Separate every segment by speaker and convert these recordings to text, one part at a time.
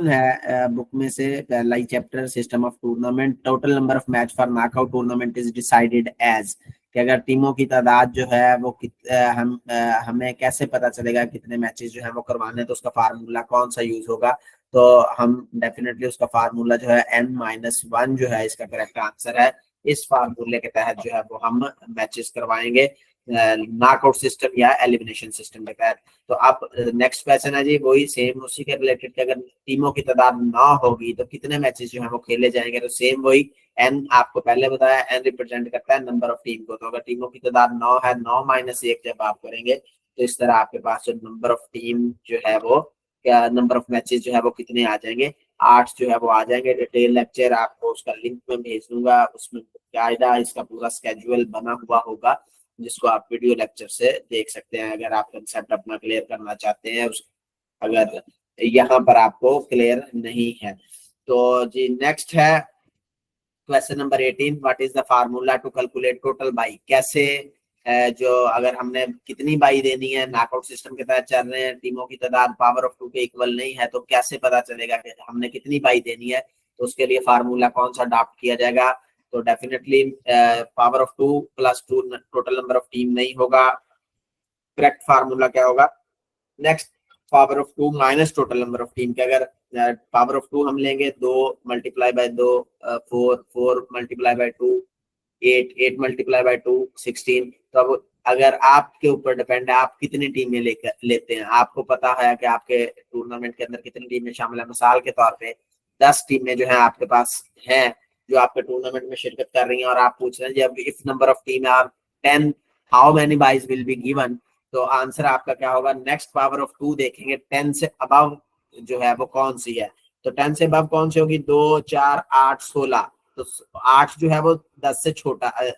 Speaker 1: है बुक में से पहला ही chapter system of tournament. Total number of match for knockout tournament is decided as, कि अगर टीमों की तादाद जो है वो हमें कैसे पता चलेगा कितने मैचेस जो है वो करवाने हैं, तो उसका फार्मूला कौन सा यूज होगा। तो हम डेफिनेटली उसका फार्मूला जो है n-1 जो है इसका करेक्ट आंसर है। इस फार्मूले के तहत जो है वो हम मैचेस करवाएंगे नॉकआउट सिस्टम या एलिमिनेशन सिस्टम के तहत। तो अब नेक्स्ट क्वेश्चन है जी वही सेम उसी के रिलेटेड कि अगर टीमों की तादाद 9 होगी तो कितने मैचेस जो है वो खेले जाएंगे। तो सेम वही एन आपको पहले बताया, एन रिप्रेजेंट करता है नंबर ऑफ टीम को। तो अगर टीमों की तादाद 9 है, 9-1 जब आप करेंगे तो इस तरह आपके पास जो नंबर ऑफ टीम जो है वो क्या नंबर ऑफ मैचेस जो है वो कितने आ जाएंगे, 8 जो है वो आ जाएंगे। डिटेल लेक्चर आपको उसका लिंक में भेज दूंगा, उसमें कायदा इसका पूरा स्केड्यूल बना हुआ होगा जिसको आप वीडियो लेक्चर से देख सकते हैं अगर आप कंसेप्ट अपना क्लियर करना चाहते हैं। अगर यहाँ पर आपको क्लियर नहीं है तो जी नेक्स्ट है question number 18, what is the formula to calculate total bye. कैसे जो अगर हमने कितनी बाई देनी है, नॉकआउट सिस्टम के तहत चल रहे हैं, टीमों की तादाद पावर ऑफ 2 के इक्वल नहीं है, तो कैसे पता चलेगा कि हमने कितनी बाई देनी है। तो उसके लिए फार्मूला कौन सा अडॉप्ट किया जाएगा। तो definitely power of 2 + 2 total number of team नहीं होगा। करेक्ट फार्मूला क्या होगा, next power of 2 minus total number of team के। अगर पावर ऑफ 2 हम लेंगे 2 × 2 4, 4 × 2 8, 8 × 2 16। तो अब अगर आपके ऊपर डिपेंड है आप कितनी टीमें लेकर लेते हैं। आपको पता है कि आपके टूर्नामेंट के अंदर कितनी टीमें शामिल है। मिसाल के तौर पे 10 टीमें जो है आपके पास हैं जो आपके टूर्नामेंट में शिरकत कर रही हैं, और आप पूछ रहे हैं जब if number of team are 10 how many byes will be given. तो आंसर आपका क्या होगा, नेक्स्ट पावर ऑफ 2 देखेंगे 10 से अबव जो है वो कौन सी है। तो 10 से अबव कौन सी होगी, 2 4 8 16। तो 8 जो है वो 10 से छोटा है,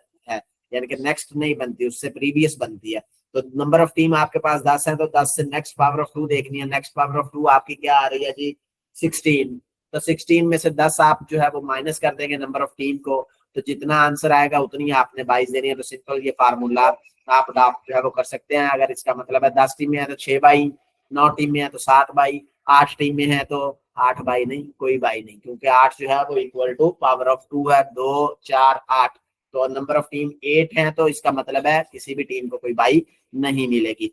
Speaker 1: यानी कि नेक्स्ट नहीं बनती, उससे प्रीवियस बनती है। तो नंबर ऑफ टीम आपके पास 10 है तो 10 से नेक्स्ट पावर ऑफ 2 देखनी है। नेक्स्ट पावर ऑफ 2 आपकी क्या आ रही है जी, 16। तो 16 में से 10 आप जो है वो माइनस कर देंगे नंबर ऑफ टीम को, तो जितना आंसर आएगा उतनी आपने 22 देनी है। तो सिंपल ये फार्मूला आप अडॉप्ट जो है वो कर सकते हैं। अगर इसका मतलब है 10 टीम में है तो 6 बाई, 9 टीम में है तो 7 बाई, 8 टीम में है तो 8 बाई नहीं, कोई बाई नहीं, क्योंकि 8 जो है वो इक्वल टू पावर ऑफ 2 है, 2 4 8। तो नंबर ऑफ टीम 8 है तो इसका मतलब है किसी भी टीम को कोई बाई नहीं मिलेगी।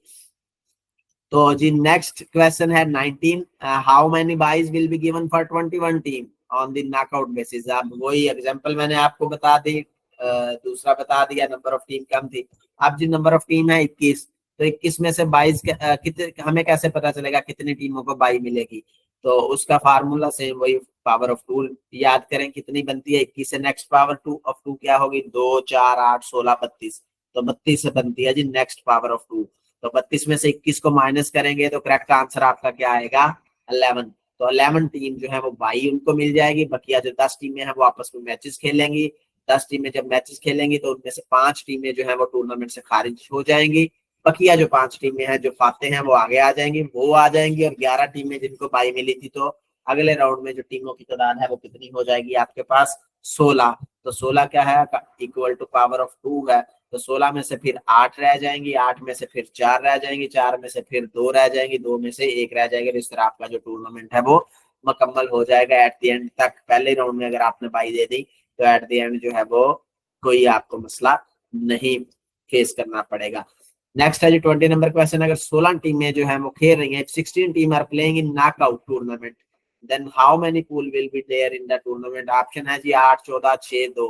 Speaker 1: तो जी नेक्स्ट क्वेश्चन है 19, how many byes will be given for 21 team on the knockout basis. अब वही एग्जांपल मैंने आपको बता दी, दूसरा बता दिया, नंबर ऑफ टीम कम थी। अब जी नंबर ऑफ टीम है 21, तो 21 में से 22 कितने, हमें कैसे पता चलेगा कितनी टीमों को बाई मिलेगी। तो उसका फार्मूला सेम वही पावर ऑफ 2 याद करें कितनी बनती है, 21 से नेक्स्ट पावर 2 ऑफ 2 क्या होगी, 2 4 8 16 32। तो 32 से बनती है जी नेक्स्ट पावर ऑफ 2। तो 32 में से 21 को माइनस करेंगे तो करेक्ट आंसर आपका क्या आएगा, 11। तो 11 टीम जो है वो बाई उनको मिल जाएगी। बकिया जो 10 टीमें हैं वो आपस में मैचेस खेलेंगी। 10 टीमें जब मैचेस खेलेंगी तो उनमें से 5 टीमें जो है वो टूर्नामेंट से खारिज हो जाएंगी। बकिया जो 5 टीमें हैं जो फाते हैं वो आगे आ जाएंगी, वो आ जाएंगी। और 11 टीमें जिनको बाई मिली थी तो अगले राउंड में जो टीमों की तादाद है वो कितनी हो जाएगी आपके पास, 16। तो 16 क्या है, इक्वल टू पावर ऑफ 2 है। तो 16 में से फिर 8 रह जाएंगी, 8 में से फिर 4 रह जाएंगी, 4 में से फिर 2 रह जाएंगी, 2 में से 1 रह जाएगी। तो इस तरह आपका जो टूर्नामेंट है वो मुकम्मल हो जाएगा एट द एंड तक। पहले राउंड में अगर आपने बाई दे दी तो एट द एंड जो है वो कोई आपको मसला नहीं फेस करना पड़ेगा। नेक्स्ट है जी 20 नंबर क्वेश्चन, अगर 16 टीमें जो है वो खेल रही हैं, 16 team are playing in knockout tournament, then how many pool will be there in the tournament. Option है जी 8 14 6 2।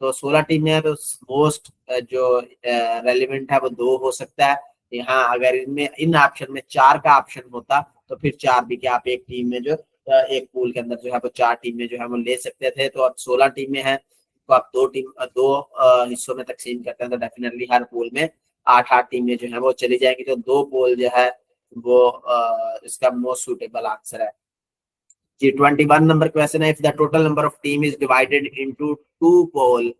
Speaker 1: तो 16 टीमें हैं तो मोस्ट जो रेलिवेंट है वो 2 हो सकता है। यहाँ अगर इनमें इन ऑप्शन में 4 का ऑप्शन होता तो फिर 4 भी क्या आप एक टीम में जो एक पूल के अंदर जो है वो 4 टीमें जो है वो ले सकते थे। तो अब 16 टीमें हैं तो आप दो हिस्सों में तकसीम करते हैं तो डेफिनेटली हर पूल में 8-8 टीमें जो है वो चली जाएंगी। तो 2 पोल जो है वो इसका मोस्ट सुटेबल आंसर है जी। 21 नंबर क्वेश्चन है, if the total number of team is divided into 2 पोल,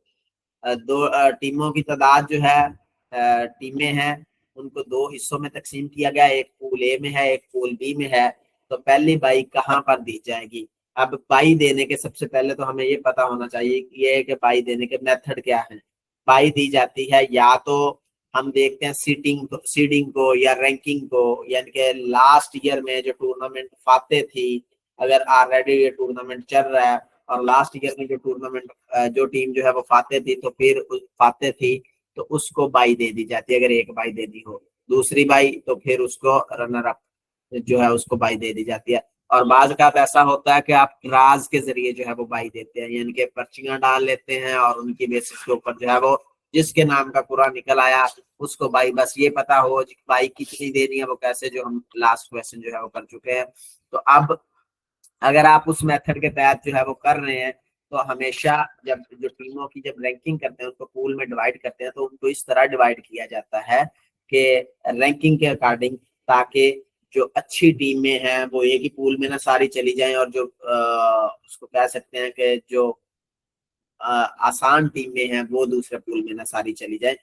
Speaker 1: दो टीमों की तादाद जो है टीमें हैं उनको 2 हिस्सों में तकसीम किया गया, एक पूल ए में है एक पूल बी में है। तो पहली बाई कहाँ पर दी जाएगी। अब बाई देने के सबसे पहले तो हमें ये पता होना चाहिए कि ये कि बाई देने के मेथड क्या है। बाई दी जाती है या तो हम देखते हैं सीडिंग को या रैंकिंग को, यानी कि लास्ट ईयर में जो टूर्नामेंट फाते थी अगर ऑलरेडी ये टूर्नामेंट चल रहा है और लास्ट ईयर में जो टूर्नामेंट जो टीम जो है वो फाते थी, तो फिर फाते थी तो उसको बाई दे दी जाती है, अगर एक बाई देनी हो। दूसरी बाई तो फिर उसको रनर अप जो है उसको बाई दे दी जाती है। और बाज का ऐसा होता है कि आप राज के जरिए जो है वो बाई देते हैं, यानी कि पर्चियां डाल लेते हैं और उनकी बेसिस के ऊपर जो है वो जिसके नाम का पूरा निकल आया उसको बाई, बस ये पता हो बाई कितनी देनी है वो कैसे, जो हम लास्ट क्वेश्चन जो है वो कर चुके हैं। तो अब अगर आप उस मेथड के तहत जो है वो कर रहे हैं, तो हमेशा जब जो टीमों की जब रैंकिंग करते हैं उनको पूल में डिवाइड करते हैं, तो उनको इस तरह डिवाइड किया जाता है कि रैंकिंग के अकॉर्डिंग, ताकि जो अच्छी टीमें हैं वो एक ही पूल में ना सारी चली जाएं, और जो उसको कह सकते हैं कि जो आसान टीमें हैं वो दूसरे पूल में ना सारी चली जाए।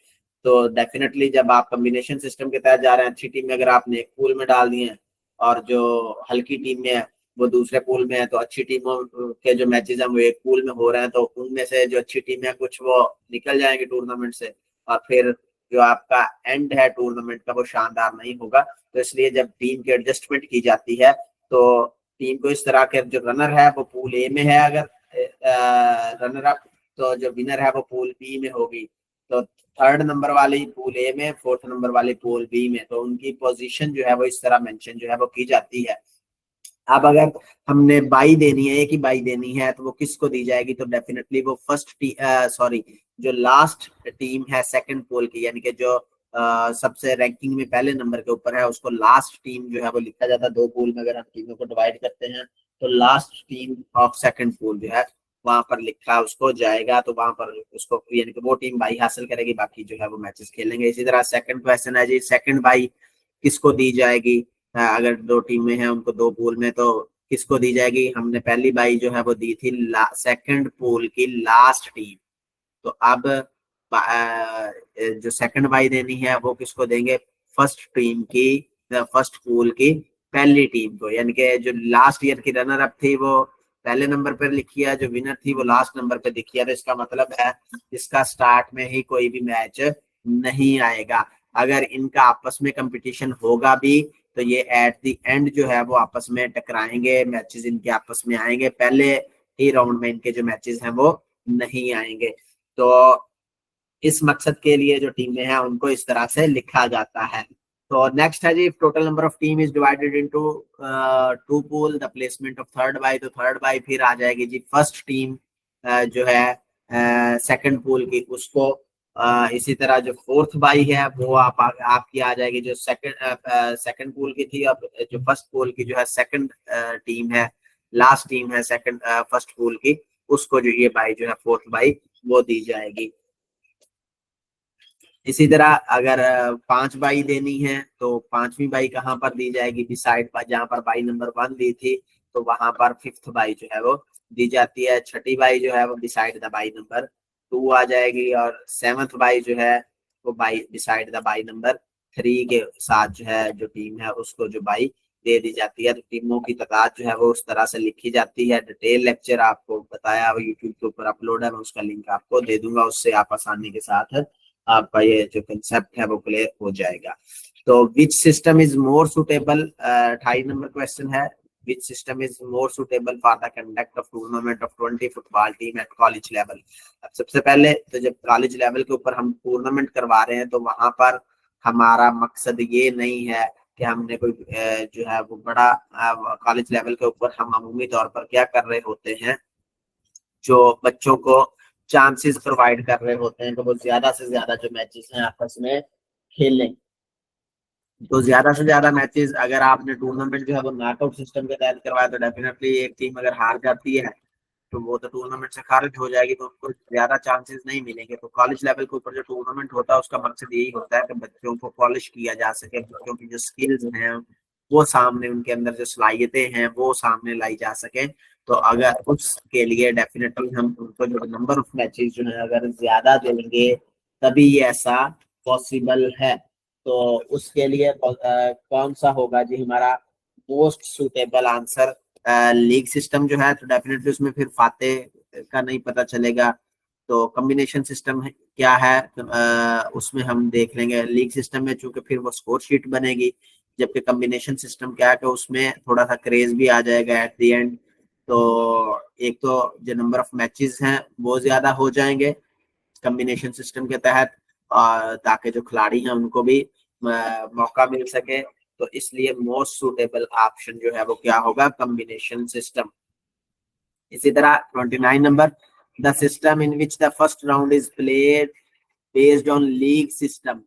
Speaker 1: तो डेफिनेटली जब आप कॉम्बिनेशन सिस्टम के तहत जा रहे हैं, अच्छी टीमें अगर आपने एक पूल में डाल दी हैं और जो हल्की टीम में है वो दूसरे पूल में है, तो अच्छी टीमों के जो मैचेस हैं वो एक पूल में हो रहे हैं, तो उनमें से जो अच्छी टीमें हैं कुछ वो निकल जाएंगे टूर्नामेंट से, और फिर जो आपका एंड है टूर्नामेंट का वो शानदार नहीं होगा। तो इसलिए जब टीम की एडजस्टमेंट की जाती है तो टीम को इस तरह के, जो रनर है वो पूल ए में है, अगर रनर अप, तो जो विनर है वो पूल बी में होगी। तो थर्ड नंबर वाली पूल ए में, फोर्थ नंबर वाली पूल बी में, तो उनकी पोजीशन जो है वो इस तरह मेंशन जो है वो की जाती है। अब अगर हमने बाई देनी है, एक ही बाई देनी है, तो वो किसको दी जाएगी, तो डेफिनेटली वो सॉरी जो लास्ट टीम है सेकंड पोल की, यानी कि जो सबसे रैंकिंग में पहले नंबर के ऊपर है उसको लास्ट टीम जो है वो लिखा जाता है। दो पोल में अगर हम टीमों को डिवाइड करते हैं तो लास्ट टीम ऑफ सेकंड पोल जो है वहां पर लिखा उसको जाएगा, तो वहां पर उसको यानी कि वो टीम बाई हासिल करेगी, बाकी जो है वो मैचेस खेलेंगे। इसी तरह सेकंड क्वेश्चन है जी, सेकंड बाई किसको दी जाएगी, अगर दो टीमें हैं उनको दो पूल में, तो किसको दी जाएगी। हमने पहली बाई जो है वो दी थी सेकंड पूल की लास्ट टीम, तो अब जो सेकंड बाई देनी है वो किसको देंगे, फर्स्ट टीम की, फर्स्ट पूल की पहली टीम को, यानी कि जो लास्ट ईयर की रनर अप थी वो पहले नंबर पर लिखी है, जो विनर थी वो लास्ट नंबर पे लिखी है। तो इसका मतलब है इसका स्टार्ट में ही कोई भी मैच नहीं आएगा। अगर इनका आपस में कंपटीशन होगा भी तो ये एट द एंड जो है वो आपस में टकराएंगे, मैचेस इनके आपस में आएंगे, पहले ही राउंड में इनके जो मैचेस हैं वो नहीं आएंगे। तो इस मकसद के लिए जो टीमें हैं उनको इस तरह से लिखा जाता है। तो नेक्स्ट है जी, total number of team is divided into two pool, the placement of third bye, तो थर्ड बाई फिर आ जाएगी जी फर्स्ट टीम जो है सेकंड पूल की उसको, इसी तरह जो फोर्थ बाई है वो आपकी आ जाएगी जो सेकंड पूल की थी। अब जो फर्स्ट पूल की जो है सेकंड टीम है, लास्ट टीम है सेकंड फर्स्ट पूल की, उसको जो ये बाई जो है फोर्थ बाई वो दी जाएगी। इसी तरह अगर पांच बाई देनी है तो पांचवी बाई कहाँ पर दी जाएगी, डिसाइड जहां पर बाई नंबर 1 दी थी तो वहां पर फिफ्थ बाई जो है वो दी जाती है। छठी बाई जो है वो डिसाइड द बाई नंबर 2 आ जाएगी, और सेवंथ बाई जो है वो by decide the by number 3 के साथ जो है जो टीम है उसको जो बाई दे दी जाती है। तो टीमों की तादाद जो है वो उस तरह से लिखी जाती है। डिटेल लेक्चर आपको बताया यूट्यूब के ऊपर अपलोड है, मैं उसका लिंक आपको दे दूंगा, उससे आप आसानी के साथ आपका ये जो कंसेप्ट है वो क्लियर हो जाएगा। तो which system is more suitable, 28 number question है, which system is more suitable for the conduct of tournament of 20 football team at college level. अब सबसे पहले तो जब कॉलेज लेवल के ऊपर हम टूर्नामेंट करवा रहे हैं तो वहां पर हमारा मकसद ये नहीं है कि हमने कोई जो है वो बड़ा कॉलेज लेवल के ऊपर हम अमूमी तौर पर क्या कर रहे होते हैं, जो बच्चों को चांसेस प्रोवाइड कर रहे होते हैं, तो वो ज्यादा से ज्यादा जो मैचेस हैं आपस में खेलें। तो ज्यादा से ज्यादा मैचेस अगर आपने टूर्नामेंट जो है वो नॉकआउट सिस्टम के तहत करवाया तो डेफिनेटली एक टीम अगर हार जाती है तो वो तो टूर्नामेंट से खारिज हो जाएगी, तो उनको ज्यादा चांसेस नहीं मिलेंगे। तो कॉलेज लेवल के ऊपर जो टूर्नामेंट होता है उसका मकसद यही होता है कि बच्चों को पॉलिश किया जा सके, बच्चों की जो स्किल्स हैं वो सामने, उनके अंदर जो सलाहियतें हैं वो सामने लाई जा सके। तो अगर उसके लिए डेफिनेटली हम उनको जो नंबर ऑफ मैचेस जो है अगर ज्यादा देंगे तभी ये ऐसा पॉसिबल है। तो उसके लिए कौन सा होगा जी हमारा most suitable answer, league system जो है, तो डेफिनेटली उसमें फिर फाते का नहीं पता चलेगा। तो कॉम्बिनेशन सिस्टम क्या है, उसमें हम देख लेंगे। लीग सिस्टम में चूंकि फिर वो स्कोर शीट बनेगी, जबकि कॉम्बिनेशन सिस्टम क्या है कि उसमें थोड़ा सा क्रेज भी आ जाएगा एट द एंड। तो एक तो जो नंबर ऑफ मैचेस हैं वो ज्यादा हो जाएंगे कॉम्बिनेशन सिस्टम के तहत, और ताकि जो खिलाड़ी हैं उनको भी मौका मिल सके। तो इसलिए मोस्ट सुटेबल ऑप्शन जो है वो क्या होगा, कॉम्बिनेशन सिस्टम। इसी तरह 29 number, the system in which the first round is played based on league system.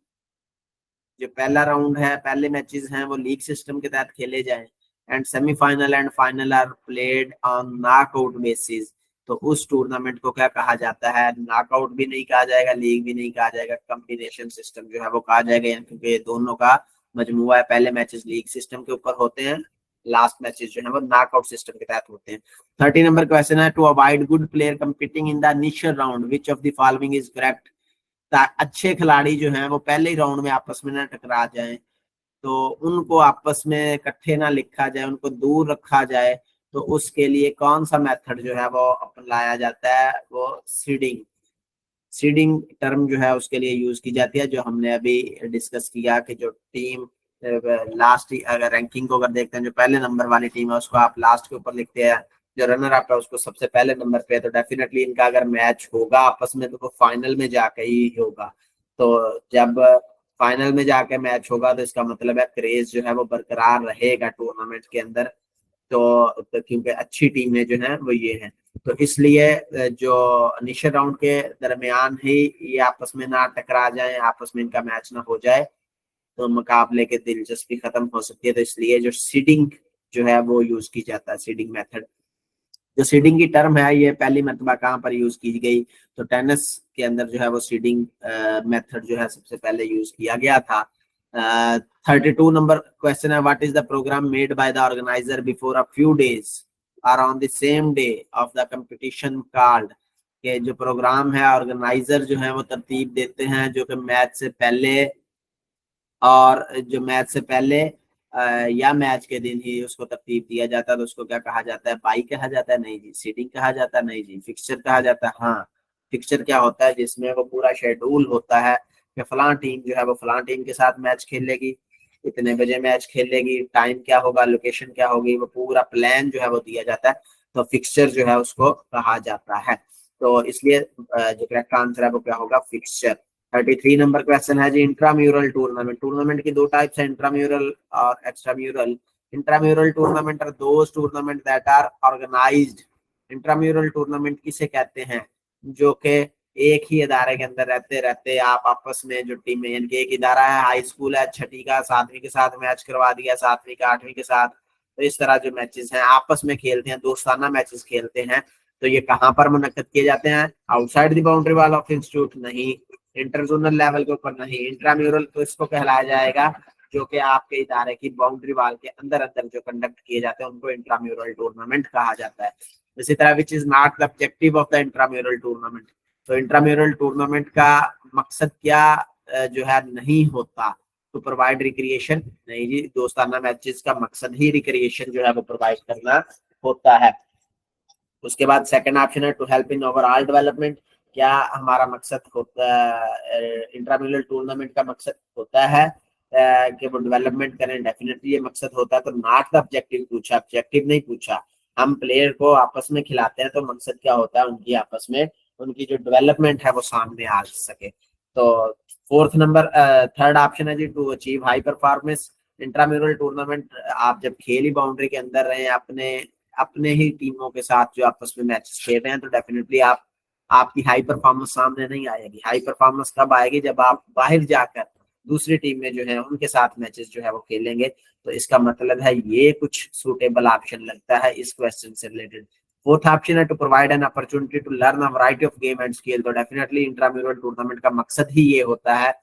Speaker 1: जो पहला राउंड है, पहले मैचेस हैं वो लीग सिस्टम के तहत खेले जाएं, and semifinal and final are played on knockout basis. तो उस टूर्नामेंट को क्या कहा जाता है, नॉकआउट भी नहीं कहा जाएगा, लीग भी नहीं कहा जाएगा, कॉम्बिनेशन सिस्टम जो है वो कहा जाएगा, क्योंकि दोनों का मजमुआ है। पहले मैचेस लीग सिस्टम के ऊपर होते हैं, लास्ट मैचेस जो है वो नॉकआउट सिस्टम के तहत होते हैं। 30 नंबर क्वेश्चन है, to avoid good player competing in the initial round which of the following is correct. अच्छे खिलाड़ी जो हैं वो पहले ही राउंड में आपस में ना टकरा जाएं, तो उनको आपस में इकट्ठे ना लिखा जाए, उनको दूर रखा जाए। तो उसके लिए कौन सा मेथड जो है वो अपनाया जाता है, वो सीडिंग। सीडिंग टर्म जो है उसके लिए यूज की जाती है, जो हमने अभी डिस्कस किया कि जो टीम लास्ट, अगर रैंकिंग को अगर देखते हैं, जो पहले नंबर वाली टीम है उसको आप लास्ट के ऊपर लिखते हैं, जो रनर अप है उसको सबसे पहले नंबर पे है। तो डेफिनेटली इनका अगर मैच होगा आपस में तो वो फाइनल में जाके ही होगा। तो जब फाइनल में जाके मैच होगा तो इसका मतलब है क्रेज जो है वो बरकरार रहेगा टूर्नामेंट के अंदर। तो क्योंकि अच्छी टीमें जो हैं वो ये हैं, तो इसलिए जो इनिशियल राउंड के दरमियान ही ये आपस में ना टकरा जाए, आपस में इनका मैच ना हो जाए, तो मुकाबले के दिलचस्पी खत्म हो सकती है। तो इसलिए जो सीडिंग जो है वो यूज की जाता है, सीडिंग मेथड। जो सीडिंग की टर्म है ये पहली मरतबा कहाँ पर यूज की गई, तो टेनिस के अंदर जो है वो सीडिंग मेथड जो है सबसे पहले यूज किया गया था। 32 नंबर क्वेश्चन है, what is the programme made by the organiser before a few days are on the same day of the competition called. के जो प्रोग्राम है ऑर्गेनाइजर जो है वो तरतीब देते हैं, जो कि मैच से पहले, और जो मैच से पहले या मैच के दिन ही उसको तरतीब दिया जाता है, तो उसको क्या कहा जाता है, बाई कहा जाता है, नहीं जी। सीडिंग कहा जाता है, नहीं जी। फिक्सचर कहा जाता है, हाँ। फिक्सचर क्या होता है, जिसमें वो पूरा शेड्यूल होता है कि फलां टीम जो है वो फलां टीम के साथ मैच खेलेगी, इतने बजे मैच खेलेगी, टाइम क्या होगा, लोकेशन क्या होगी, वो पूरा प्लान जो है वो दिया जाता है। तो फिक्सचर जो है उसको कहा जाता है। तो इसलिए जो करेक्ट आंसर है वो क्या होगा, फिक्सचर। 33 नंबर क्वेश्चन है जी, इंट्राम्यूरल टूर्नामेंट। टूर्नामेंट की दो टाइप्स है, इंट्राम्यूरल और extramural. Intramural tournament are those tournament that are organised. Intramural tournament किसे कहते हैं, जो कि एक ही इदारे के अंदर रहते रहते आप आपस में जो टीमें, यानी कि एक इदारा है, हाई स्कूल है, छठी का सातवीं के साथ मैच करवा दिया, सातवीं का आठवीं के साथ, तो इस तरह जो मैचेस हैं आपस में खेलते हैं, दोस्ताना मैचेस खेलते हैं। तो ये कहाँ पर मुनक्कद किए जाते हैं, outside the boundary wall of institute नहीं, इंटरजोनल लेवल के ऊपर नहीं। इंट्राम्यूरल तो इसको कहलाया जाएगा जो कि आपके इदारे की बाउंड्री वॉल के अंदर अंदर जो कंडक्ट किए जाते हैं उनको इंट्राम्यूरल टूर्नामेंट कहा जाता है। इसी तरह which is not the objective of the intramural tournament. तो इंट्राम्यूरल टूर्नामेंट का मकसद क्या जो है नहीं होता, तो प्रोवाइड रिक्रिएशन, नहीं जी। दोस्ताना मैचेस का मकसद ही रिक्रिएशन जो है वो प्रोवाइड करना होता है। उसके बाद सेकंड ऑप्शन है, to help in overall development. क्या हमारा मकसद होता है, इंट्राम्यूरल टूर्नामेंट का मकसद होता है कि वो डेवलपमेंट करें, डेफिनेटली ये मकसद होता है। तो नॉट द ऑब्जेक्टिव पूछा, ऑब्जेक्टिव नहीं पूछा। हम प्लेयर को आपस में खिलाते हैं तो मकसद क्या होता है, उनकी आपस में उनकी जो डेवलपमेंट है वो सामने आ सके। तो फोर्थ नंबर, थर्ड ऑप्शन है जी, to achieve high performance. Intramural tournament आप जब खेल ही बाउंड्री के अंदर रहे, अपने अपने ही टीमों के साथ जो आपस में मैच खेल रहे हैं, तो डेफिनेटली आपकी हाई परफॉर्मेंस सामने नहीं आएगी। हाई परफॉर्मेंस कब आएगी, जब आप बाहर जाकर दूसरी टीम में जो है उनके साथ मैचेस जो है वो खेलेंगे। तो इसका मतलब है ये कुछ सूटेबल ऑप्शन लगता है इस क्वेश्चन से रिलेटेड। फोर्थ ऑप्शन है, to provide an opportunity to learn a variety of game and skill. तो डेफिनेटली इंट्राम्यूरल टूर्नामेंट का मकसद ही ये होता है,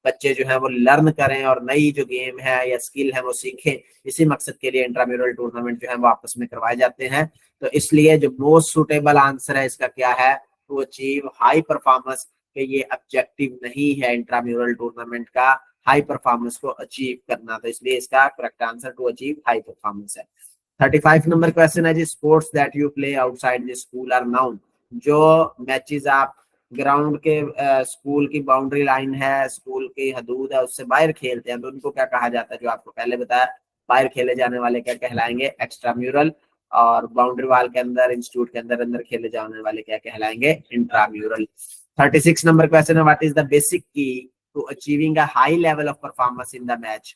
Speaker 1: बच्चे जो है वो लर्न करें और नई जो गेम है या स्किल है वो सीखें। इसी मकसद के लिए इंट्राम्यूरल टूर्नामेंट जो है वो आपस में करवाए जाते हैं। तो इसलिए जो मोस्ट सुटेबल आंसर है इसका क्या है, टू अचीव हाई परफॉर्मेंस। कि ये ऑब्जेक्टिव नहीं है इंट्राम्यूरल टूर्नामेंट का हाई परफॉर्मेंस को अचीव करना, तो इसलिए इसका correct answer to achieve high performance है। 35 नंबर क्वेश्चन है जी, sports that you play outside the school are known. जो मैचेस आप ग्राउंड के स्कूल की बाउंड्री लाइन है, स्कूल की हदूद है, उससे बाहर खेलते हैं तो उनको क्या कहा जाता है? जो आपको पहले बताया, बाहर खेले जाने वाले क्या कहलाएंगे? Extra mural. और बाउंड्री वाल के अंदर, इंस्टीट्यूट के अंदर अंदर खेले जाने वाले क्या कहलाएंगे? इंट्राम्यूरल। 36 नंबर क्वेश्चन है, what is the basic key to achieving a high level of performance in the match?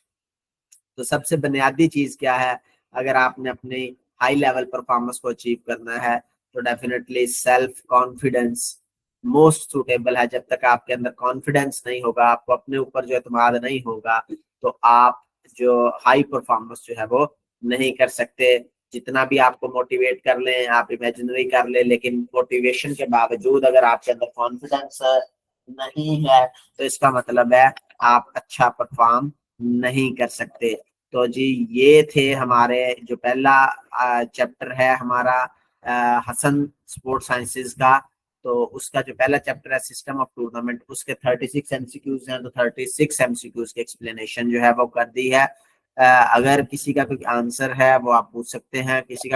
Speaker 1: तो सबसे बुनियादी चीज क्या है अगर आपने अपनी हाई लेवल परफॉर्मेंस को अचीव करना है? तो definitely self confidence most suitable है। जब तक आपके अंदर कॉन्फिडेंस नहीं होगा, आपको अपने ऊपर जो एतमाद नहीं होगा, तो आप जो हाई परफॉर्मेंस जो है वो नहीं कर सकते। जितना भी आपको मोटिवेट कर लें, आप इमेजिनरी कर ले, लेकिन मोटिवेशन के बावजूद अगर आपके अंदर कॉन्फिडेंस नहीं है, तो इसका मतलब है आप अच्छा परफॉर्म नहीं कर सकते। तो जी ये थे हमारे जो पहला चैप्टर है हमारा हसन स्पोर्ट्स साइंसेज का। तो उसका जो पहला चैप्टर है सिस्टम ऑफ टूर्नामेंट, उसके 36 एमसीक्यूज हैं, तो 36 एमसीक्यूज की एक्सप्लेनेशन जो है वो कर दी है। अगर किसी का कोई आंसर है वो आप पूछ सकते हैं, किसी का